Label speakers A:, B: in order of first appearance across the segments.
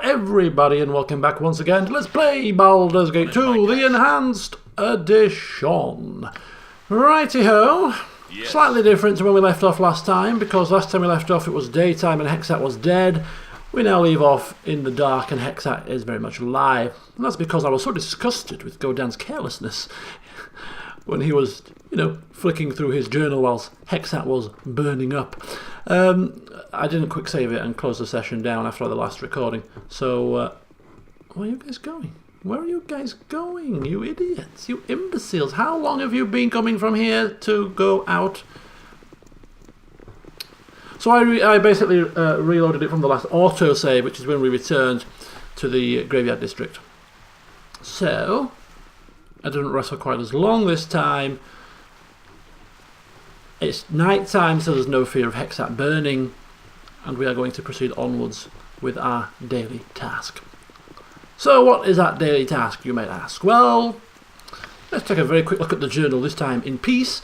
A: everybody, and welcome back once again to Let's Play Baldur's Gate 2, the Enhanced Edition. Righty-ho. Yes. Slightly different to when we left off last time, because last time we left off it was daytime and Hexat was dead. We now leave off in the dark and Hexat is very much alive. And that's because I was so disgusted with Godan's carelessness when he was, you know, flicking through his journal whilst Hexat was burning up. I didn't quick save it and close the session down after the last recording. So, where are you guys going? Where are you guys going, you idiots, you imbeciles? How long have you been coming from here to go out? So I basically reloaded it from the last autosave, which is when we returned to the Graveyard District. So, I didn't wrestle quite as long this time. It's night time, so there's no fear of Hexat burning, and we are going to proceed onwards with our daily task. So what is that daily task, you might ask? Well, let's take a very quick look at the journal, this time in peace,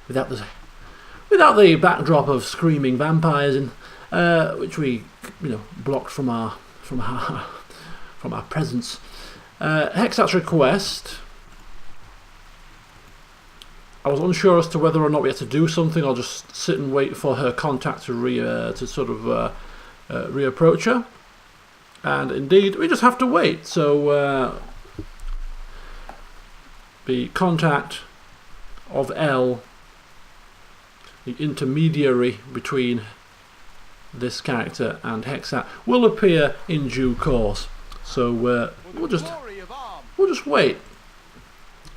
A: without the backdrop of screaming vampires, which we, you know, blocked from our presence. Hexat's request. I was unsure as to whether or not we had to do something or just sit and wait for her contact to reapproach her. And indeed, we just have to wait. So the contact of L, the intermediary between this character and Hexat, will appear in due course. So we'll just wait.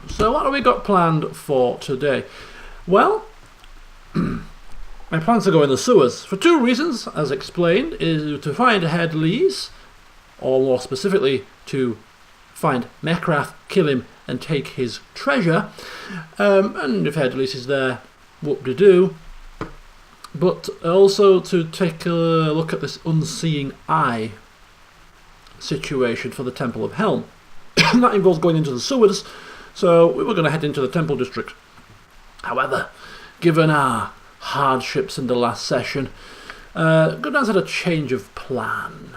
A: So what have we got planned for today? Well, my plans to go in the sewers for two reasons, as explained, is to find Headleys, or more specifically to find Mekrath, kill him and take his treasure, and if Headleys is there, whoop-de-doo, but also to take a look at this unseeing eye situation for the Temple of Helm. That involves going into the sewers, so we were going to head into the Temple District. However, given our hardships in the last session, Godan's had a change of plan.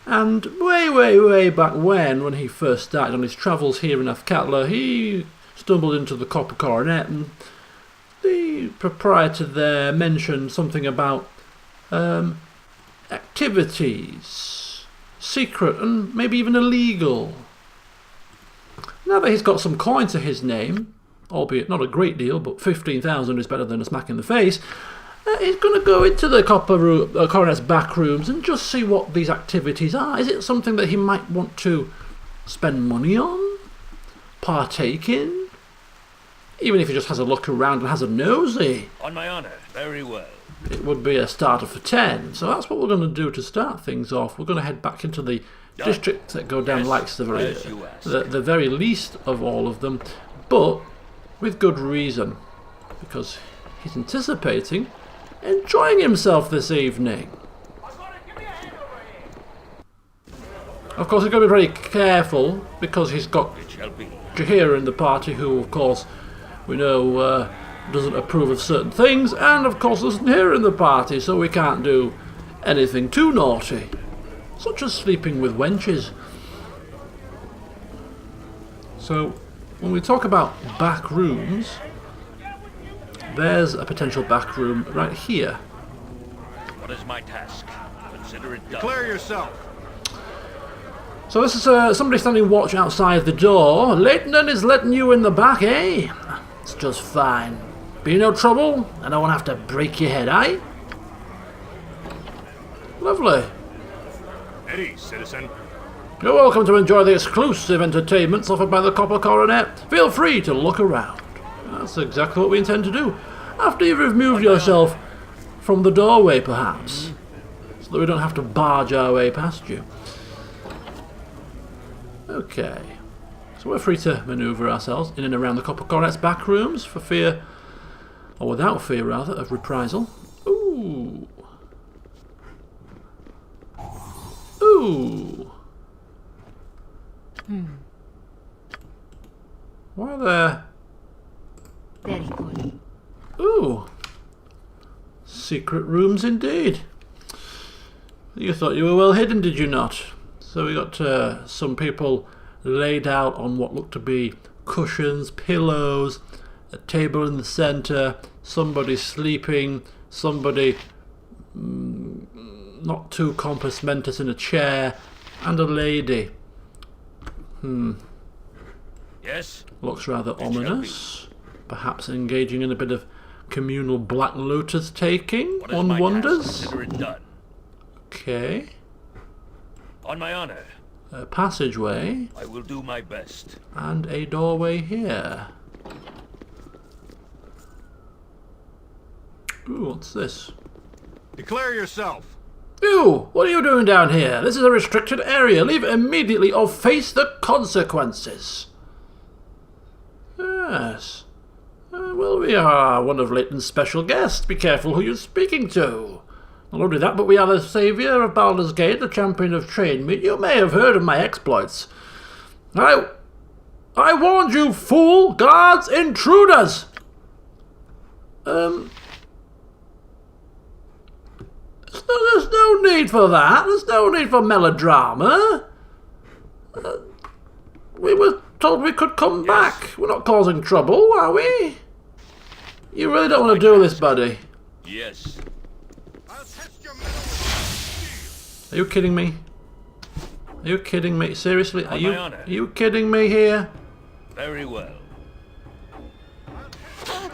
A: And way back when he first started on his travels here in Athkatla, he stumbled into the Copper Coronet, and the proprietor there mentioned something about activities, secret and maybe even illegal. Now that he's got some coin to his name, albeit not a great deal, but 15,000 is better than a smack in the face, he's going to go into the Coronet's back rooms and just see what these activities are. Is it something that he might want to spend money on? Partake in? Even if he just has a look around and has a nosy?
B: On my honour, very well.
A: It would be a starter for 10, so that's what we're going to do to start things off. We're going to head back into the district that Godan likes the very least of all of them, but with good reason, because he's anticipating enjoying himself this evening. Of course, he's got to be very careful because he's got Jahira in the party, who, of course, we know doesn't approve of certain things, and of course isn't here in the party, so we can't do anything too naughty, such as sleeping with wenches. So, when we talk about back rooms, there's a potential back room right here.
B: What is my task? Consider it done.
C: Declare yourself.
A: So this is somebody standing watch outside the door. Leighton is letting you in the back, eh? It's just fine. Be no trouble, and I won't have to break your head, eh? Lovely.
C: Eddie, citizen.
A: You're welcome to enjoy the exclusive entertainments offered by the Copper Coronet. Feel free to look around. That's exactly what we intend to do. After you've removed yourself from the doorway, perhaps. So that we don't have to barge our way past you. Okay. So we're free to manoeuvre ourselves in and around the Copper Coronet's back rooms for fear, or without fear rather, of reprisal. Ooh. Ooh. Why are there...
D: Very good.
A: Ooh. Secret rooms indeed. You thought you were well hidden, did you not? So we got some people laid out on what looked to be cushions, pillows, a table in the centre, somebody sleeping, somebody not too compos mentis in a chair, and a lady.
B: Yes?
A: Looks rather ominous. Perhaps engaging in a bit of communal black lotus taking,
B: What is
A: one
B: my
A: wonders.
B: task? Consider it done.
A: Okay.
B: On my honor,
A: A passageway
B: I will do my best.
A: and a doorway here. Ooh, what's this?
C: Declare yourself.
A: You! What are you doing down here? This is a restricted area. Leave immediately or face the consequences. Yes. Well, we are one of Leighton's special guests. Be careful who you're speaking to. Not only that, but we are the saviour of Baldur's Gate, the champion of trade meat. You may have heard of my exploits. I warned you, fool! Guards, intruders! There's no need for that. There's no need for melodrama. We were told we could come back. We're not causing trouble, are we? You really don't want to do this, buddy.
B: Yes.
C: I'll test your metal with
A: Are you kidding me? Are you kidding me? Seriously?
B: On my honor.
A: Are you kidding me here?
B: Very well.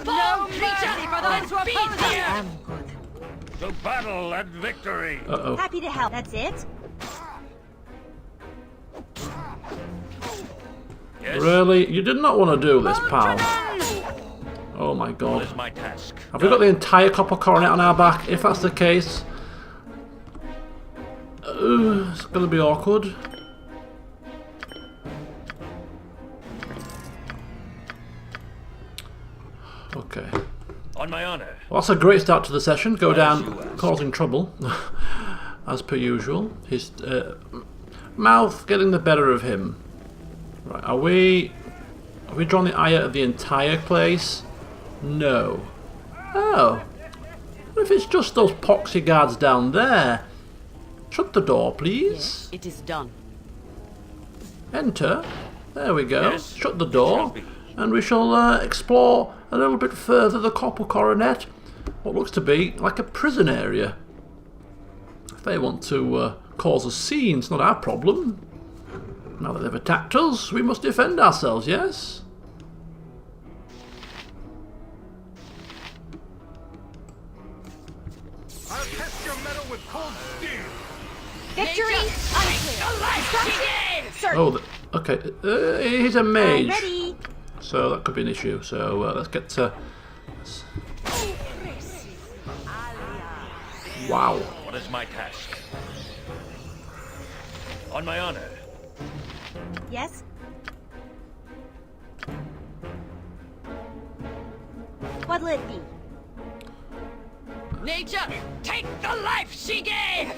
E: No mercy for those who oppose us!
D: I'm good.
B: To battle and victory!
A: Uh-oh.
E: Happy to help. That's it?
B: Yes?
A: Really? You did not want to do this, pal. Oh my
B: What
A: god.
B: is my task?
A: Have we got the entire copper coronet on our back? If that's the case... it's gonna be awkward. Okay.
B: On my honor.
A: Well, that's a great start to the session. Go
B: As you
A: down
B: asked.
A: causing trouble, as per usual. His mouth getting the better of him. Right, have we drawn the eye out of the entire place? No. Oh. What if it's just those poxy guards down there? Shut the door, please.
E: It is done.
A: Enter. There we go.
B: Yes,
A: Shut the
B: it
A: door.
B: shall be.
A: And we shall explore a little bit further the copper coronet. What looks to be like a prison area. If they want to cause a scene, it's not our problem. Now that they've attacked us, we must defend ourselves, yes?
C: I'll test your metal with cold steel.
E: Victory unclear. Destruction certain.
A: Oh, okay. He's a mage.
E: Ready.
A: So that could be an issue. So let's get to... Wow.
B: What is my task? On my honor.
E: Yes? What'll it be?
F: Nature, take the life she gave!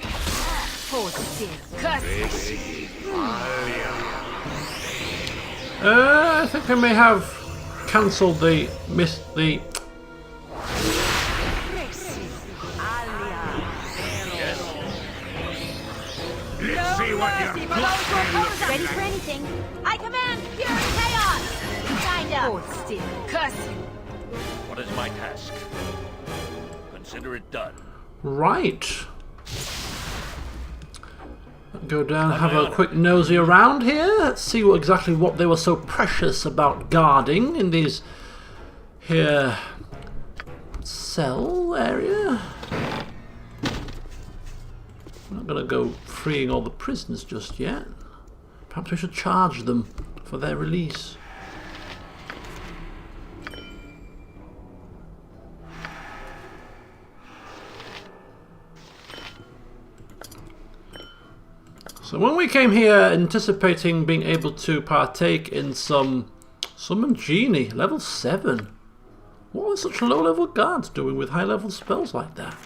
E: Hold still.
F: Curse!
A: I think I may have cancelled the...
C: Let's see what
E: Mercy
C: you're
E: for those who oppose us! Ready for anything. I command pure chaos! Kind of. Hold still.
F: Curse!
B: What is my task? Consider it done.
A: Right. Go down, have a quick nosy around here. Let's see exactly what they were so precious about guarding in these here cell area. I'm not going to go freeing all the prisoners just yet. Perhaps we should charge them for their release. So when we came here anticipating being able to partake in some Summon Genie, level 7. What are such low level guards doing with high level spells like that?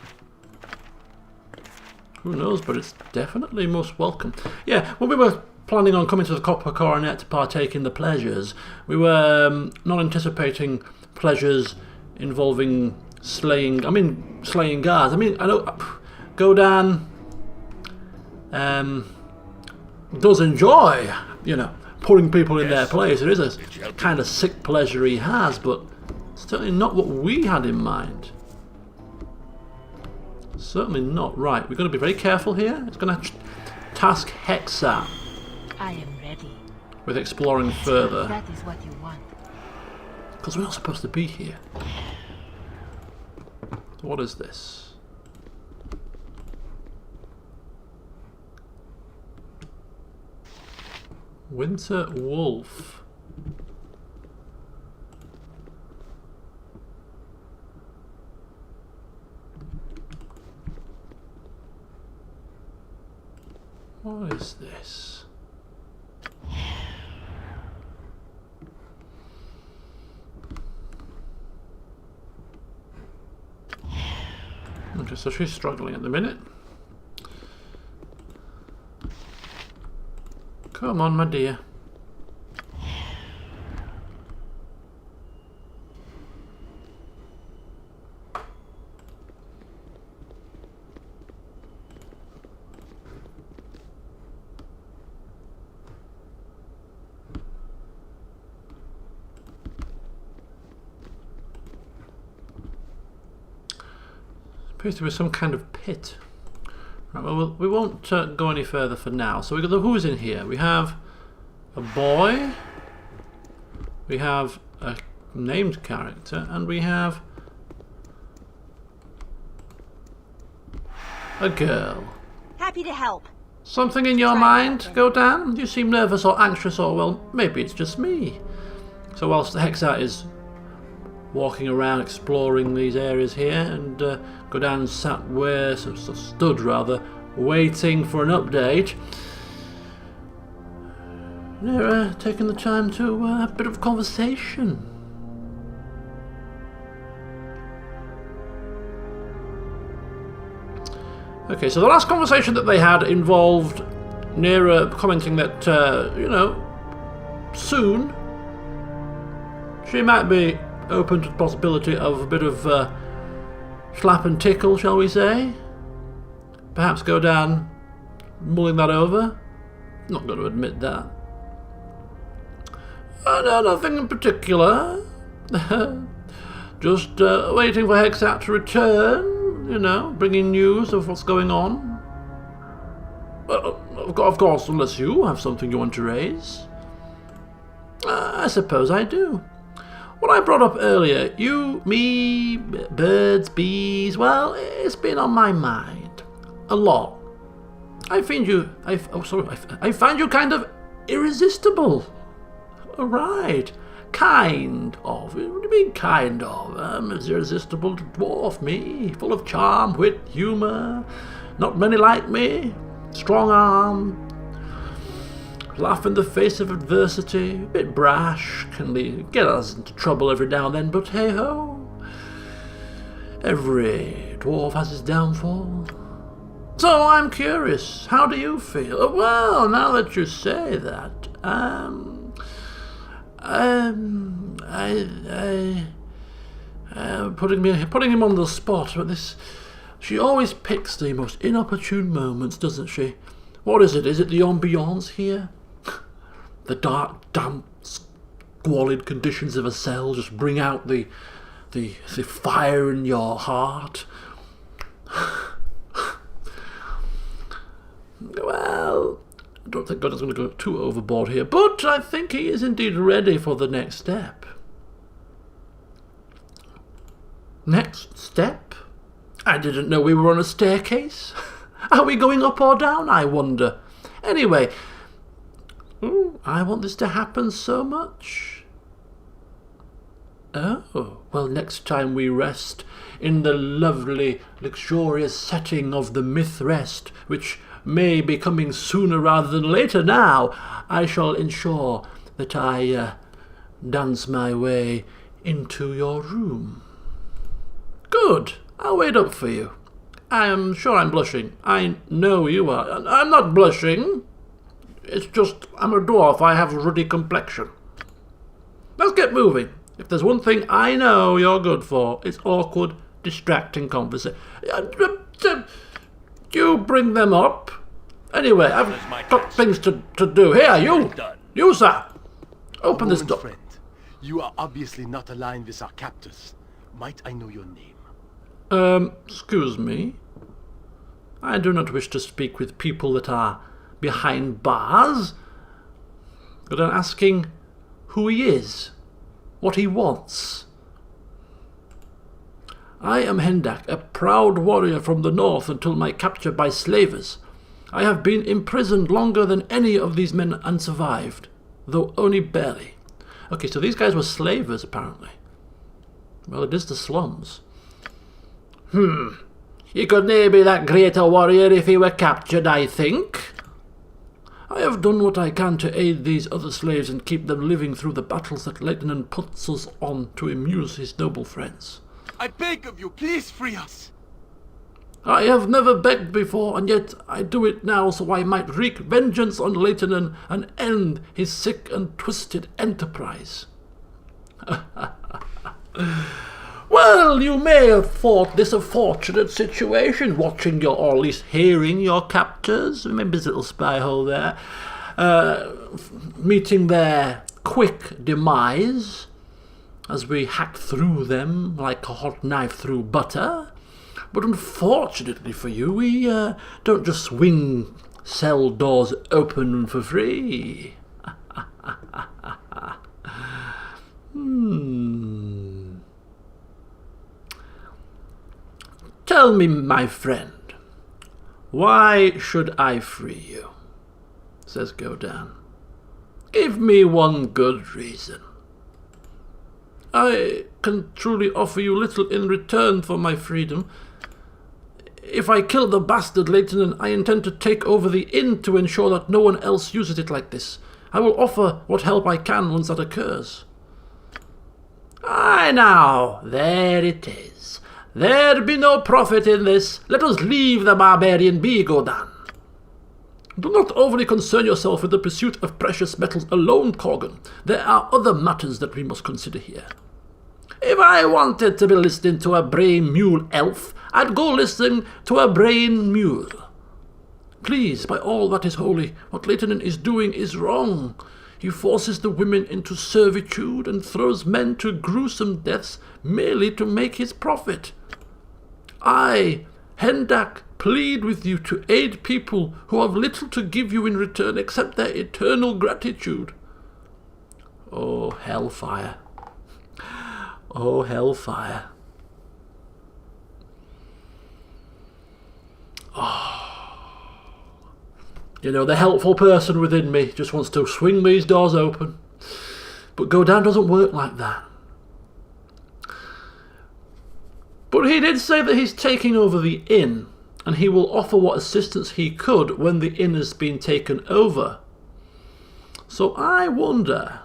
A: Who knows, but it's definitely most welcome. Yeah, when we were planning on coming to the Copper Coronet to partake in the pleasures, we were not anticipating pleasures involving slaying guards. I mean, I know Godan does enjoy, you know, putting people in their place. It is a kind of sick pleasure he has, but certainly not what we had in mind. Certainly not. Right, we're going to be very careful here. It's going to task Hexa
D: I am ready.
A: with exploring further,
D: That is what you want.
A: because we're not supposed to be here. What is this? Winter Wolf. What is this? Okay, so she's struggling at the minute. Come on, my dear. Appears to be some kind of pit. Right, well, we won't go any further for now. So we got the who's in here. We have a boy, we have a named character, and we have a girl.
E: Happy to help.
A: Something in your
E: Try
A: mind,
E: something.
A: Godan? You seem nervous or anxious, or well, maybe it's just me. So whilst Hexa is walking around exploring these areas here, and Godan sat where, stood rather, waiting for an update. They're taking the time to have a bit of conversation. Okay, so the last conversation that they had involved Nera commenting that, you know, soon she might be open to the possibility of a bit of slap and tickle, shall we say? Perhaps Godan mulling that over. Not going to admit that. No, nothing in particular. Just waiting for Hexat to return, you know, bringing news of what's going on. Of course, unless you have something you want to raise. I suppose I do. What I brought up earlier, you, me, birds, bees, well, it's been on my mind. A lot. I find you kind of irresistible. Right. Kind of. What do you mean, kind of? I'm an irresistible dwarf, me. Full of charm, wit, humour. Not many like me. Strong arm. Laugh in the face of adversity. A bit brash. Can get us into trouble every now and then, but hey-ho. Every dwarf has his downfall. So I'm curious, how do you feel? Well, now that you say that, putting him on the spot, but she always picks the most inopportune moments, doesn't she? What is it? Is it the ambiance here? The dark, damp, squalid conditions of a cell just bring out the fire in your heart? Well, I don't think God's going to go too overboard here, but I think he is indeed ready for the next step. Next step? I didn't know we were on a staircase. Are we going up or down, I wonder? Anyway, I want this to happen so much. Oh, well, next time we rest in the lovely, luxurious setting of the Myth Rest, which may be coming sooner rather than later now, I shall ensure that I dance my way into your room. Good. I'll wait up for you. I am sure I'm blushing. I know you are. I'm not blushing. It's just I'm a dwarf. I have a ruddy complexion. Let's get moving. If there's one thing I know you're good for, it's awkward, distracting conversation. You bring them up. Anyway, I've got things to do. Here, you! You, sir! Open this door.
G: Friend, you are obviously not aligned with our captors. Might I know your name?
A: Excuse me. I do not wish to speak with people that are behind bars. But I'm asking who he is, what he wants. I am Hendak, a proud warrior from the north until my capture by slavers. I have been imprisoned longer than any of these men and survived, though only barely. Okay, so these guys were slavers, apparently. Well, it is the slums. He could nae be that great a warrior if he were captured, I think. I have done what I can to aid these other slaves and keep them living through the battles that Lieutenant puts us on to amuse his noble friends.
G: I beg of you, please free us.
A: I have never begged before, and yet I do it now so I might wreak vengeance on Lieutenant and end his sick and twisted enterprise. Well, you may have thought this a fortunate situation, watching your, or at least hearing your captors, maybe there's a little spy hole there, meeting their quick demise as we hack through them like a hot knife through butter. But unfortunately for you, we don't just swing cell doors open for free. Tell me, my friend, why should I free you? Says Godan. Give me one good reason. I can truly offer you little in return for my freedom. If I kill the bastard Lieutenant, I intend to take over the inn to ensure that no one else uses it like this. I will offer what help I can once that occurs. Aye now, there it is. There be no profit in this. Let us leave the barbarian be, Godan. Do not overly concern yourself with the pursuit of precious metals alone, Corgan. There are other matters that we must consider here. If I wanted to be listening to a brain mule elf, I'd go listen to a brain mule. Please, by all that is holy, what Lieutenant is doing is wrong. He forces the women into servitude and throws men to gruesome deaths merely to make his profit. I, Hendak, plead with you to aid people who have little to give you in return except their eternal gratitude. Oh, hellfire. Oh, hellfire. Oh. You know, the helpful person within me just wants to swing these doors open. But Godan doesn't work like that. But he did say that he's taking over the inn, and he will offer what assistance he could when the inn has been taken over. So I wonder,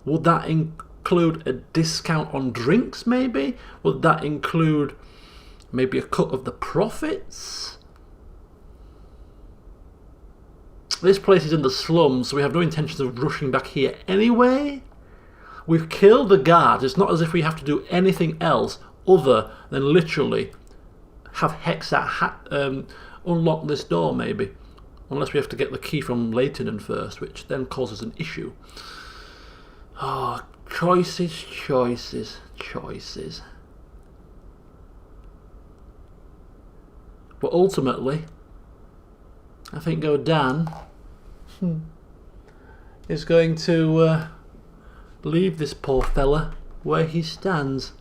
A: would that include a discount on drinks maybe? Would that include maybe a cut of the profits? This place is in the slums, so we have no intention of rushing back here anyway. We've killed the guards. It's not as if we have to do anything else other than literally have Hexat unlock this door, maybe. Unless we have to get the key from Lieutenant first, which then causes an issue. Oh, choices, choices, choices. But ultimately, I think Godan is going to leave this poor fella where he stands.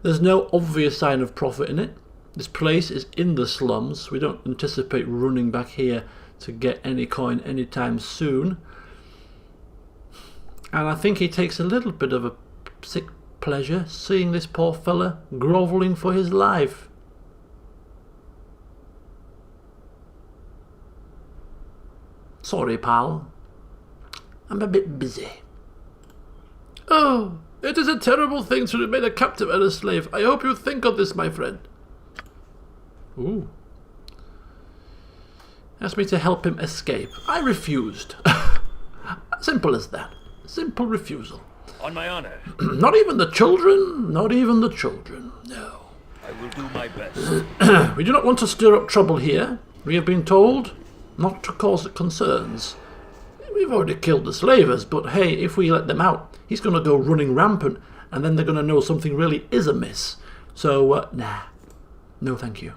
A: There's no obvious sign of profit in it. This place is in the slums. We don't anticipate running back here to get any coin anytime soon. And I think he takes a little bit of a sick pleasure seeing this poor fella grovelling for his life. Sorry, pal. I'm a bit busy. Oh, it is a terrible thing to remain a captive and a slave. I hope you think of this, my friend. Ooh. Asked me to help him escape. I refused. Simple as that. Simple refusal.
B: On my honor.
A: Not even the children. Not even the children. No.
B: I will do my best.
A: We do not want to stir up trouble here. We have been told not to cause concerns. We've already killed the slavers, but hey, if we let them out, he's going to go running rampant, and then they're going to know something really is amiss. So, nah. No thank you.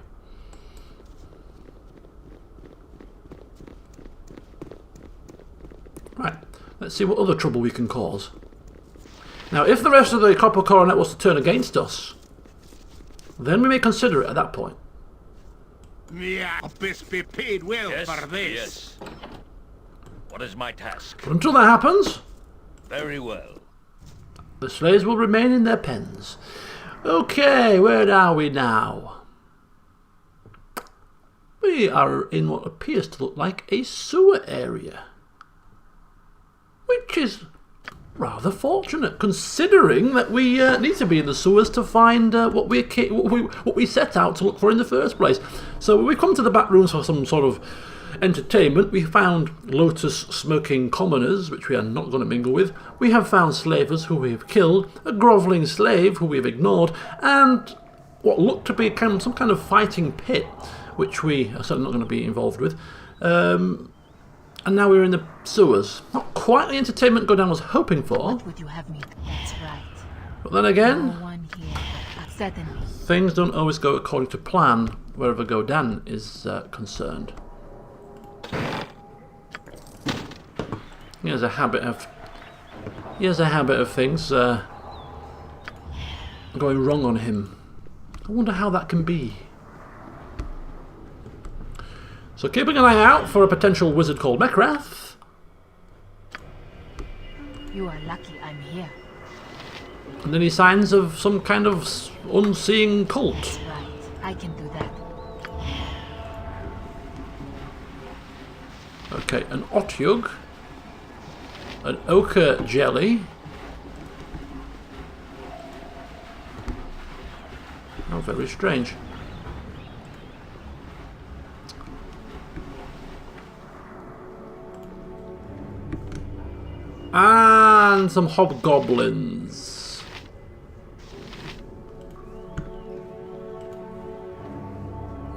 A: Right, let's see what other trouble we can cause. Now, if the rest of the Copper Coronet was to turn against us, then we may consider it at that point.
C: Yeah, best be paid well
B: Yes,
C: for this.
B: yes. What is my task?
A: But until that happens,
B: Very well.
A: the slaves will remain in their pens. Okay, where are we now? We are in what appears to look like a sewer area. Which is rather fortunate, considering that we need to be in the sewers to find what we set out to look for in the first place. So we come to the back rooms for some sort of entertainment. We found lotus smoking commoners, which we are not going to mingle with. We have found slavers who we have killed, a grovelling slave who we have ignored, and what looked to be some kind of fighting pit, which we are certainly not going to be involved with. And now we're in the sewers. Not quite the entertainment Godan was hoping for.
D: What would you have me? That's right.
A: But then again,
D: No one here. Certainly.
A: things don't always go according to plan wherever Godan is concerned. He has a habit of things going wrong on him. I wonder how that can be. So keeping an eye out for a potential wizard called Mekrath.
D: You are lucky I'm here.
A: And any signs of some kind of unseeing cult.
D: That's right. I can do that.
A: Okay, an Otyug. An ochre jelly. Oh, very strange. And some hobgoblins.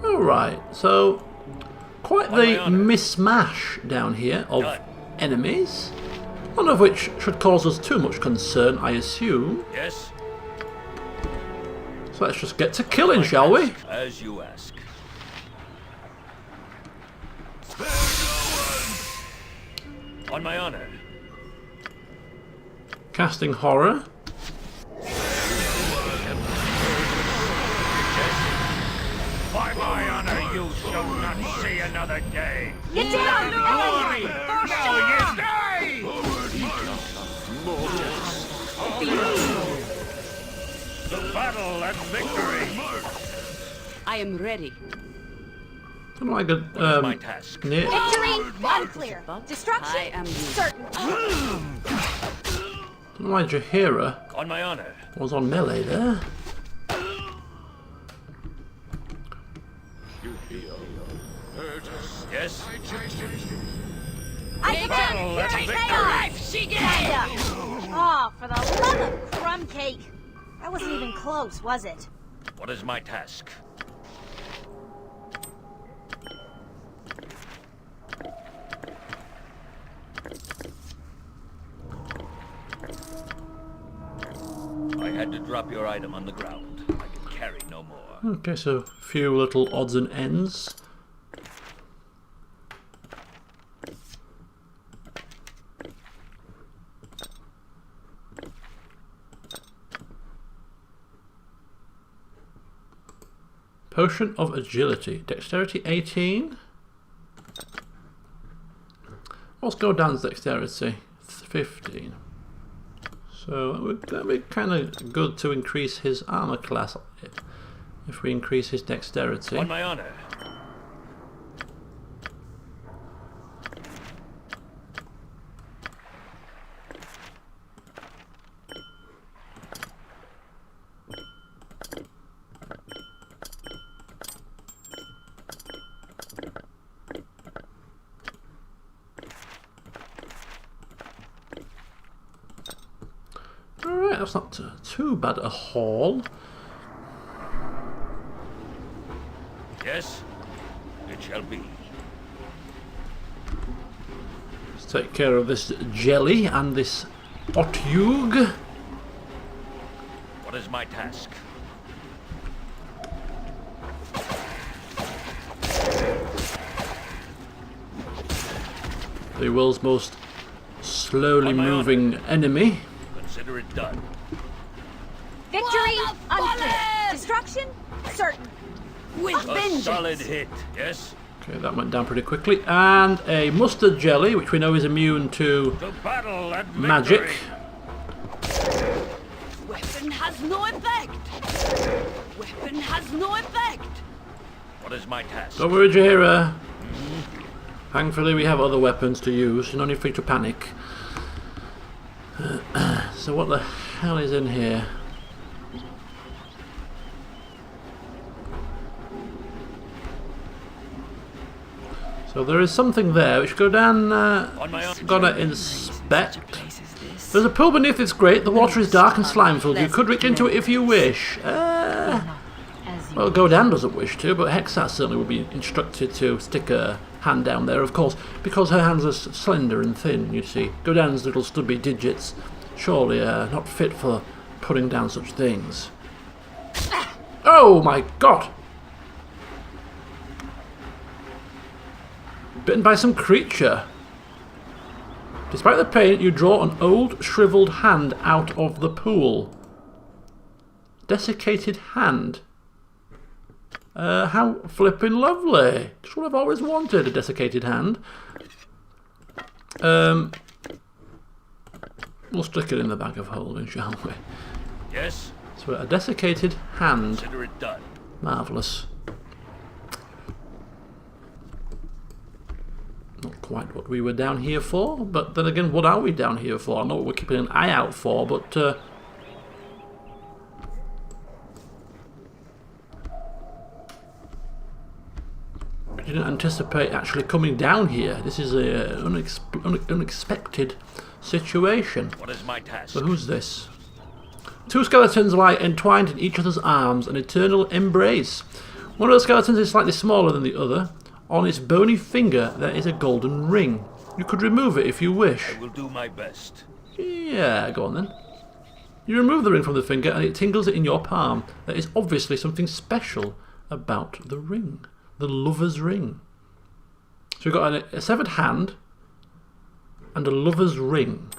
A: Alright, so quite the mishmash down here of enemies. None of which should cause us too much concern, I assume.
B: Yes?
A: So let's just get to killing, shall we?
B: As you ask. On my honor.
A: Casting horror.
C: By my honor, you shall not see another day.
E: Get down,
C: Glory!
E: For
C: Now
E: sure!
C: you die! The battle and victory.
F: I am ready.
A: Don't know, I could
B: my task?
A: near.
E: Victory unclear. Destruction
F: I am
E: certain.
A: Don't know why Jaheira
B: On my honor.
A: was on melee there.
B: Yes?
E: I
C: Battle and
E: command
C: victory.
E: chaos! Kinda. Oh, for the love of crumb cake. That wasn't even close, was it?
B: What is my task? I had to drop your item on the ground. I can carry no more.
A: Okay, so a few little odds and ends. Potion of Agility. Dexterity 18. What's Godan's dexterity? 15. So that would be kind of good to increase his armor class if we increase his dexterity.
B: On my honor.
A: Alright, that's not too bad a haul.
B: Yes, it shall be.
A: Let's take care of this jelly and this otyug.
B: What is my task?
A: The world's most slowly moving enemy.
B: Consider it done.
E: Victory unclear. Destruction certain.
F: With
B: A
F: vengeance.
B: solid hit. Yes.
A: Okay, that went down pretty quickly. And a mustard jelly, which we know is immune to
B: To battle and
A: magic.
B: victory.
F: Weapon has no effect. Weapon has no effect.
B: What is my task?
A: Don't worry, Jaheira. Thankfully, we have other weapons to use. No need for you to panic. So what the hell is in here? So there is something there. We should go down.
B: On my own.
A: Gotta inspect. There's a pool beneath this grate. The water is dark and slime-filled. You could reach into it if you wish.
D: As you
A: Well, Godan doesn't wish to, but Hexat certainly would be instructed to stick her hand down there, of course, because her hands are slender and thin, you see. Godan's little stubby digits surely are not fit for putting down such things. Oh my god! Bitten by some creature. Despite the pain, you draw an old, shriveled hand out of the pool. Desiccated hand. How flippin' lovely. Just what I've always wanted, a desiccated hand. We'll stick it in the bag of holding, shall we?
B: Yes.
A: So a desiccated hand.
B: Consider it done.
A: Marvellous. Not quite what we were down here for, but then again, what are we down here for? I know what we're keeping an eye out for, but I didn't anticipate actually coming down here. This is an unexpected situation.
B: What is my task?
A: So who's this? Two skeletons lie entwined in each other's arms, an eternal embrace. One of the skeletons is slightly smaller than the other. On its bony finger there is a golden ring. You could remove it if you wish.
B: I will do my best.
A: Yeah, go on then. You remove the ring from the finger and it tingles it in your palm. There is obviously something special about the ring. The lover's ring. So we've got a severed hand and a lover's ring.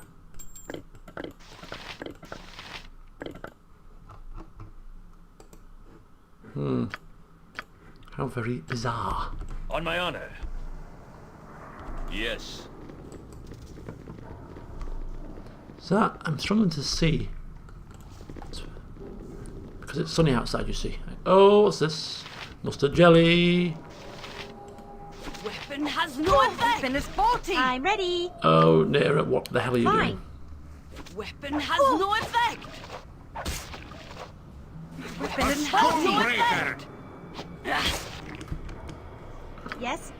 A: How very bizarre.
B: On my honor. Yes.
A: So that, I'm struggling to see. Because it's sunny outside, you see. Oh, what's this? Mustard jelly.
F: Weapon has no effect. Weapon is faulty.
E: I'm ready.
A: Oh, Nera, what the hell are you
E: Fine.
A: doing?
F: Weapon has no effect. Weapon has no effect.
E: Yes.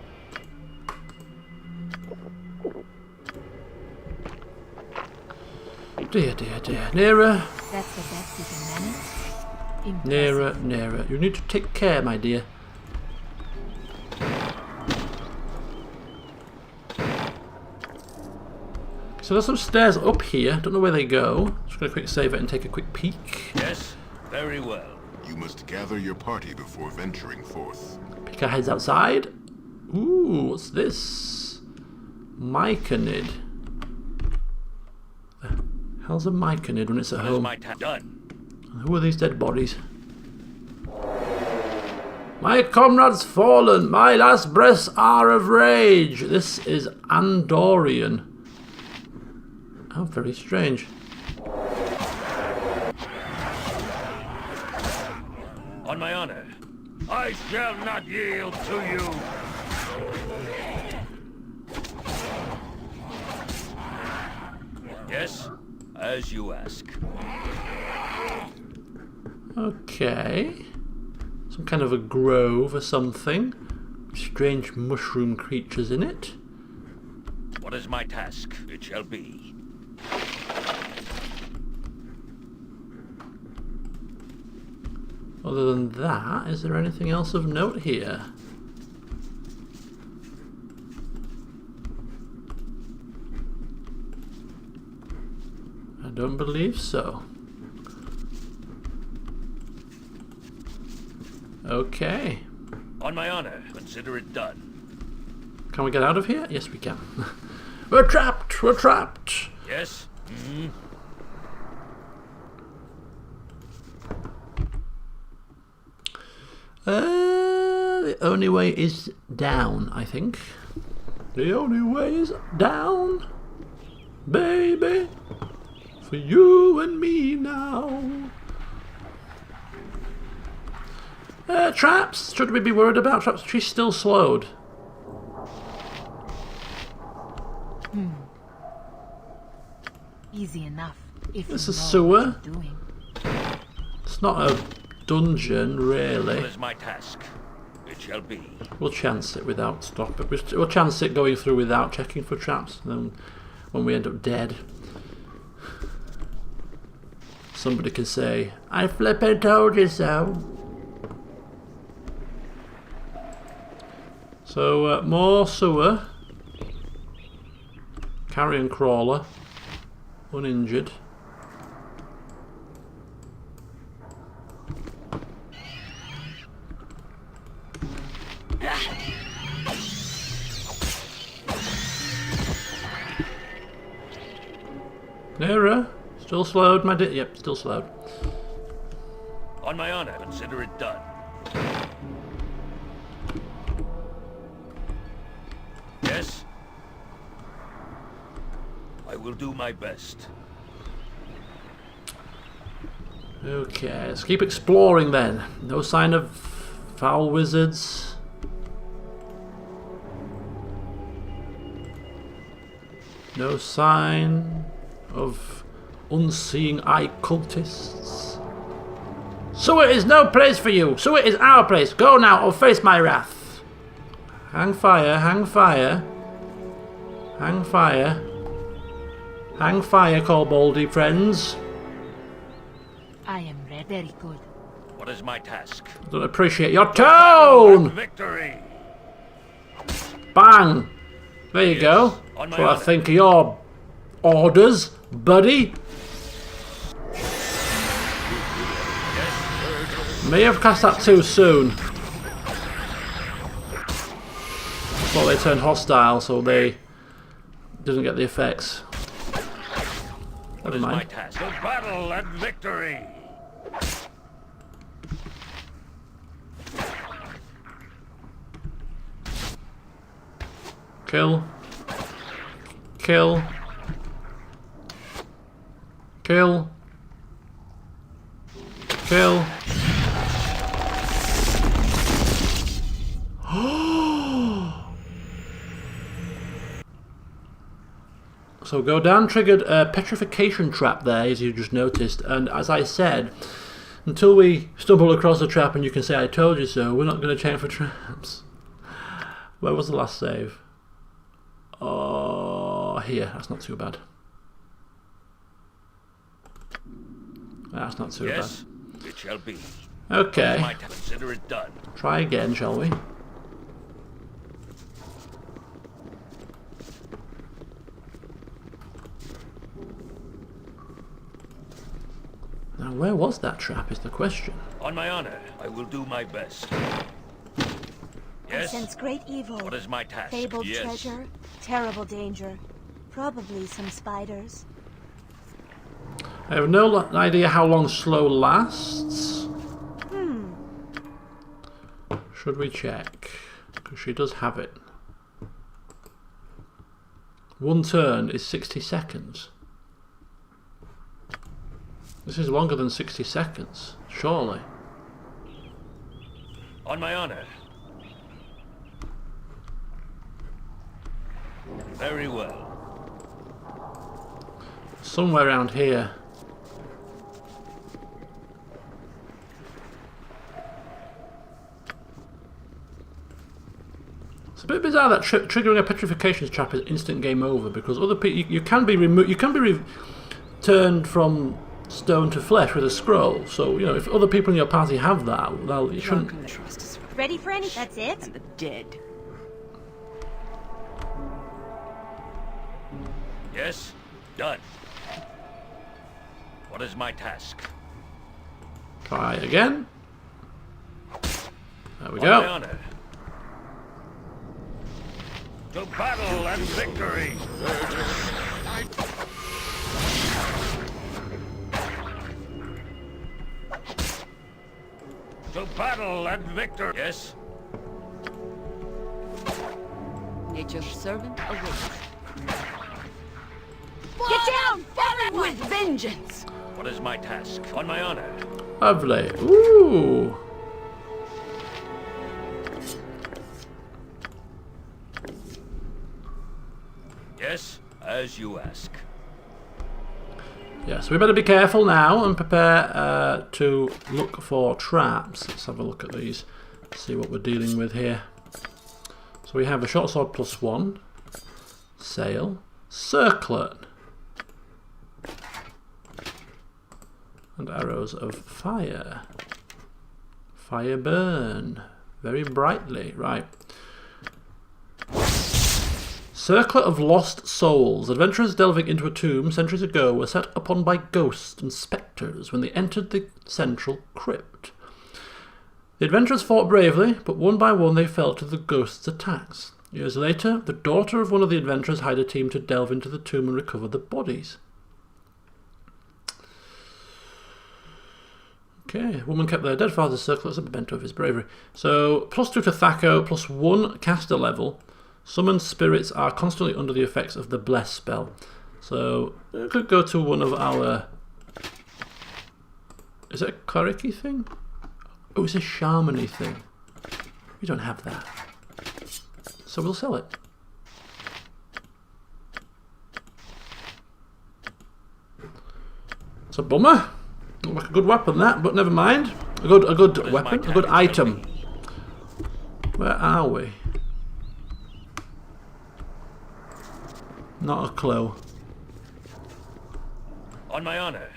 A: Dear, dear, dear. Nera,
D: That's the best you can manage? Impressive.
A: Nera, Nera. You need to take care, my dear. So there's some stairs up here. Don't know where they go. Just gonna quick save it and take a quick peek.
B: Yes. Very well.
H: You must gather your party before venturing forth.
A: Peek our heads outside. Ooh, what's this? Myconid. The hell's a myconid when it's at
B: What is
A: home?
B: my task? Done.
A: Who are these dead bodies? My comrades fallen, my last breaths are of rage. This is Andorian. How very strange.
B: On my honor. I shall not yield to you. Yes, as you ask.
A: Okay. Some kind of a grove or something. Strange mushroom creatures in it.
B: What is my task? It shall be.
A: Other than that, is there anything else of note here? I don't believe so. Okay.
B: On my honor, consider it done.
A: Can we get out of here? Yes, we can. We're trapped! We're trapped!
B: Yes? Mm-hmm.
A: The only way is down, I think. The only way is down, baby, for you and me now. Traps? Should we be worried about traps? She's still slowed.
D: Easy enough. If
A: This
D: you
A: is
D: know
A: sewer.
D: what you're doing.
A: It's not a dungeon, really.
B: What is my task? It shall be.
A: We'll chance it without stopping. We'll chance it going through without checking for traps. And then when we end up dead, somebody can say, I flippin' told you so. So, more sewer. Carrion crawler. Uninjured. Nearer. Still slowed, my dear. Yep, still slowed.
B: On my honor, consider it done. Yes? I will do my best.
A: Okay, let's keep exploring then. No sign of foul wizards. No sign of unseeing eye cultists. Sewer is no place for you. Sewer is our place. Go now or face my wrath. Hang fire, hang fire. Hang fire. Hang fire, koboldy friends.
D: I am very good.
B: What is my task?
A: Don't appreciate your tone!
B: Victory!
A: Bang! There you go.
B: On
A: That's
B: my
A: what I
B: honor.
A: think of your orders, buddy. May have cast that too soon. Well, they turned hostile, so they didn't get the effects.
B: What
A: Never
B: is my
A: mind.
B: task?
C: To battle and victory!
A: Kill. Kill. Kill. Kill. So Godan triggered a petrification trap there, as you just noticed, and as I said, until we stumble across a trap and you can say I told you so, we're not going to check for traps. Where was the last save? Oh, here. That's not too bad. That's not too
B: Yes, it shall be.
A: bad. Okay.
B: My task. Consider it done.
A: Try again, shall we? Now, where was that trap is the question.
B: On my honor, I will do my best.
E: I
B: Yes?
E: sense great evil.
B: What is my task?
E: Fabled
B: Yes.
E: treasure, terrible danger. Probably some spiders.
A: I have no idea how long slow lasts. Should we check? Because she does have it. One turn is 60 seconds. This is longer than 60 seconds, surely.
B: On my honor. Very well.
A: Somewhere around here. It's a bit bizarre that triggering a petrification trap is instant game over, because other people you can be removed, you can be turned from stone to flesh with a scroll. So, you know, if other people in your party have that, well, you shouldn't...
F: Drunken trust is
E: Ready for any? That's it?
F: and the dead.
B: Yes? Done. What is my task?
A: Try again. There we
B: On my
A: go.
B: honor. To battle and victory! To battle and victory! Yes?
F: Nature's servant awaits.
E: Get down!
F: With vengeance!
B: What is my task? On my honor.
A: Lovely. Ooh.
B: Yes, as you ask.
A: Yes, we better be careful now and prepare to look for traps. Let's have a look at these, see what we're dealing with here. So we have a short sword +1, sail, circlet, and arrows of fire. Fire burn very brightly, right. Circlet of Lost Souls. Adventurers delving into a tomb centuries ago were set upon by ghosts and spectres when they entered the central crypt. The adventurers fought bravely, but one by one they fell to the ghosts' attacks. Years later, the daughter of one of the adventurers hired a team to delve into the tomb and recover the bodies. Okay, a woman kept their dead father's circlet as a memento of his bravery. So, +2 to Thaco, +1 caster level. Summoned spirits are constantly under the effects of the Bless spell. So, it could go to one of our... Is it a cleric-y thing? Oh, it's a shaman-y thing. We don't have that. So we'll sell it. It's a bummer. Look like a good weapon, that, but never mind. A good weapon, a good item. Where are we? Not a clue.
B: On my honor.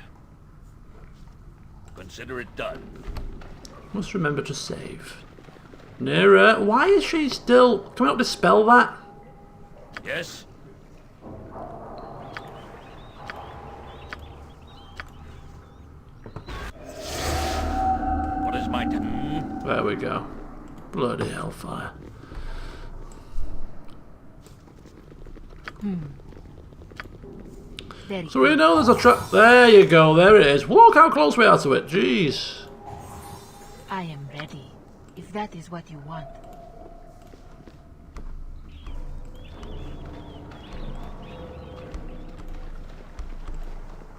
B: Consider it done.
A: Must remember to save. Nearer. Why is she still... Can we not dispel that?
B: Yes? What is my
A: There we go. Bloody hellfire. So we know there's a trap. There you go. There it is. Look how close we are to it. Jeez.
D: I am ready, if that is what you want.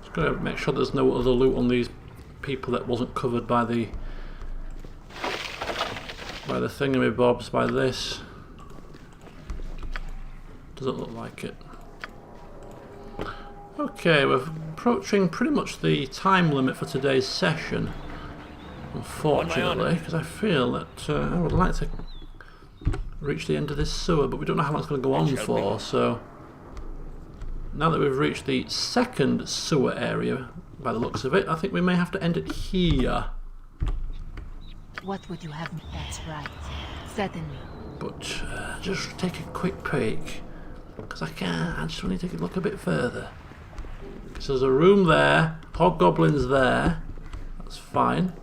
A: Just gonna make sure there's no other loot on these people that wasn't covered by the thingamybobs, by this. Doesn't look like it. Okay, we're approaching pretty much the time limit for today's session, unfortunately, because I feel that I would like to reach the end of this sewer, but we don't know how long it's going to go on for, so now that we've reached the second sewer area, by the looks of it, I think we may have to end it here.
D: What would you have me? That's right. Certainly.
A: But just take a quick peek, because I just want to take a look a bit further. So there's a room there, hobgoblins there, that's fine.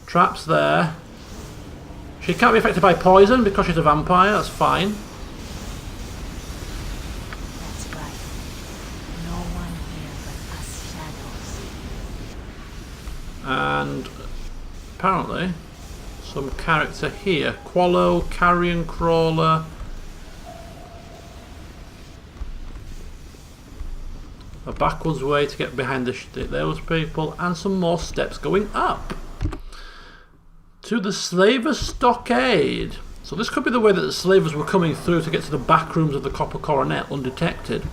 A: Traps there. She can't be affected by poison because she's a vampire, that's fine.
D: That's right. No one here but us shadows.
A: And apparently some character here. Quallo, Carrion Crawler. A backwards way to get behind those people, and some more steps going up to the Slaver Stockade. So this could be the way that the slavers were coming through to get to the back rooms of the Copper Coronet undetected.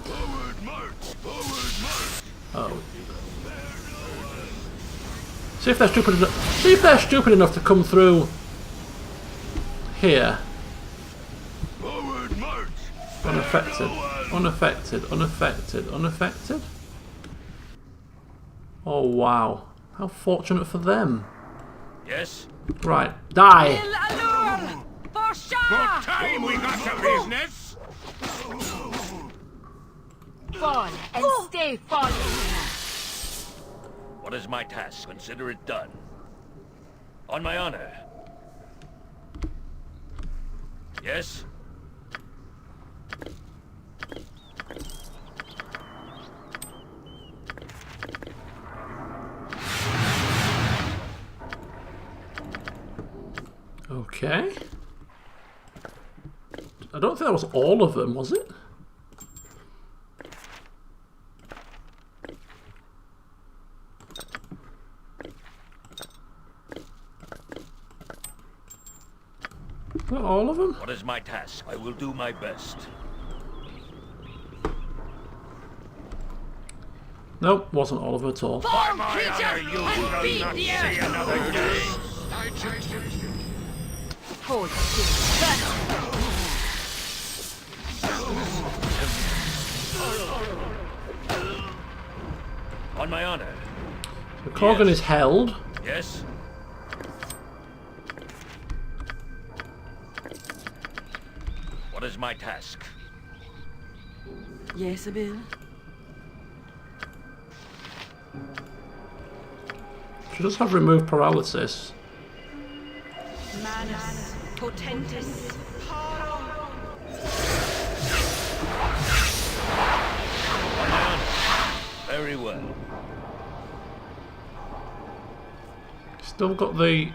A: Oh. See if they're stupid enough. See if they're stupid enough to come through here. Unaffected. Unaffected. Unaffected. Unaffected. Oh wow. How fortunate for them.
B: Yes?
A: Right. Die!
F: Il allure! For sure!
C: Good time we got to business!
D: Fall and stay falling.
B: What is my task? Consider it done. On my honor. Yes?
A: Okay. I don't think that was all of them, was it? Is that all of them?
B: What is my task? I will do my best.
A: Nope, wasn't all of them at all.
C: By my honor, you shall not see another day!
D: Hold still.
B: On my honor.
A: The Corgan is held.
B: Yes? What is my task?
F: Yes, Bill.
A: She does have removed paralysis.
F: Manus potentis.
B: On my honor. Very well.
A: Still got the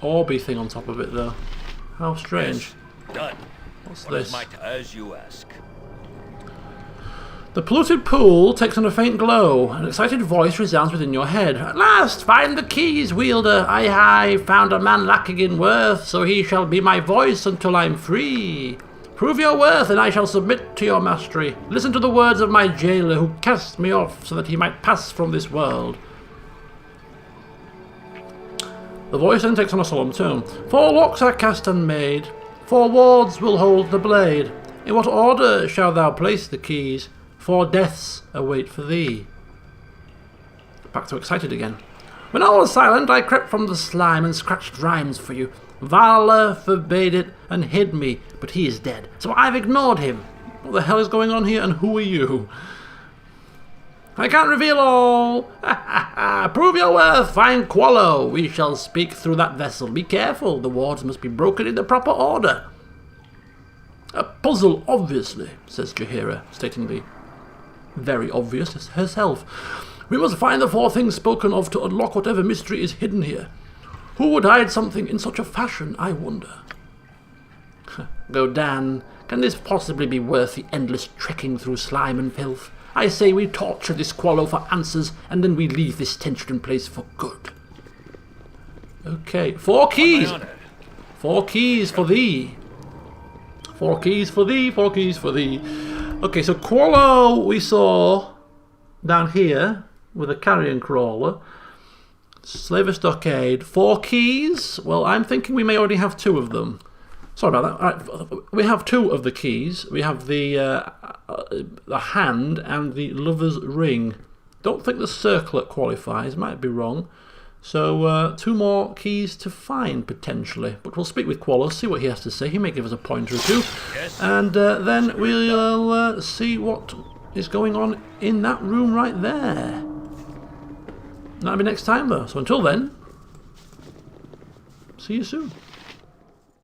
A: orby thing on top of it though. How strange.
B: Yes. Done.
A: What's
B: What is
A: this?
B: my as you ask?
A: The polluted pool takes on a faint glow. An excited voice resounds within your head. At last, find the keys, wielder. I found a man lacking in worth, so he shall be my voice until I'm free. Prove your worth, and I shall submit to your mastery. Listen to the words of my jailer, who cast me off so that he might pass from this world. The voice then takes on a solemn tone. 4 locks are cast and made. 4 wards will hold the blade. In what order shalt thou place the keys? 4 deaths await for thee. Back to excited again. When all was silent, I crept from the slime and scratched rhymes for you. Valor forbade it and hid me, but he is dead, so I've ignored him. What the hell is going on here, and who are you? I can't reveal all. Prove your worth, find Qualo. We shall speak through that vessel. Be careful, the wards must be broken in the proper order. A puzzle, obviously, says Jaheira, stating the very obvious herself. We must find the 4 things spoken of to unlock whatever mystery is hidden here. Who would hide something in such a fashion, I wonder? Godan, can this possibly be worth the endless trekking through slime and filth? I say we torture this Qualo for answers, and then we leave this tension in place for good. Okay, 4 keys! 4 keys for thee. 4 keys for thee, 4 keys for thee. Okay, so Qualo we saw down here with a carrion crawler. Slaver Stockade. 4 keys? Well, I'm thinking we may already have 2 of them. Sorry about that. All right, we have 2 of the keys. We have the hand and the lover's ring. Don't think the circlet qualifies. Might be wrong. So 2 more keys to find, potentially. But we'll speak with Qualo, see what he has to say. He may give us a pointer or 2.
B: Yes.
A: And then we'll see what is going on in that room right there. That'll be next time, though. So until then, see you soon.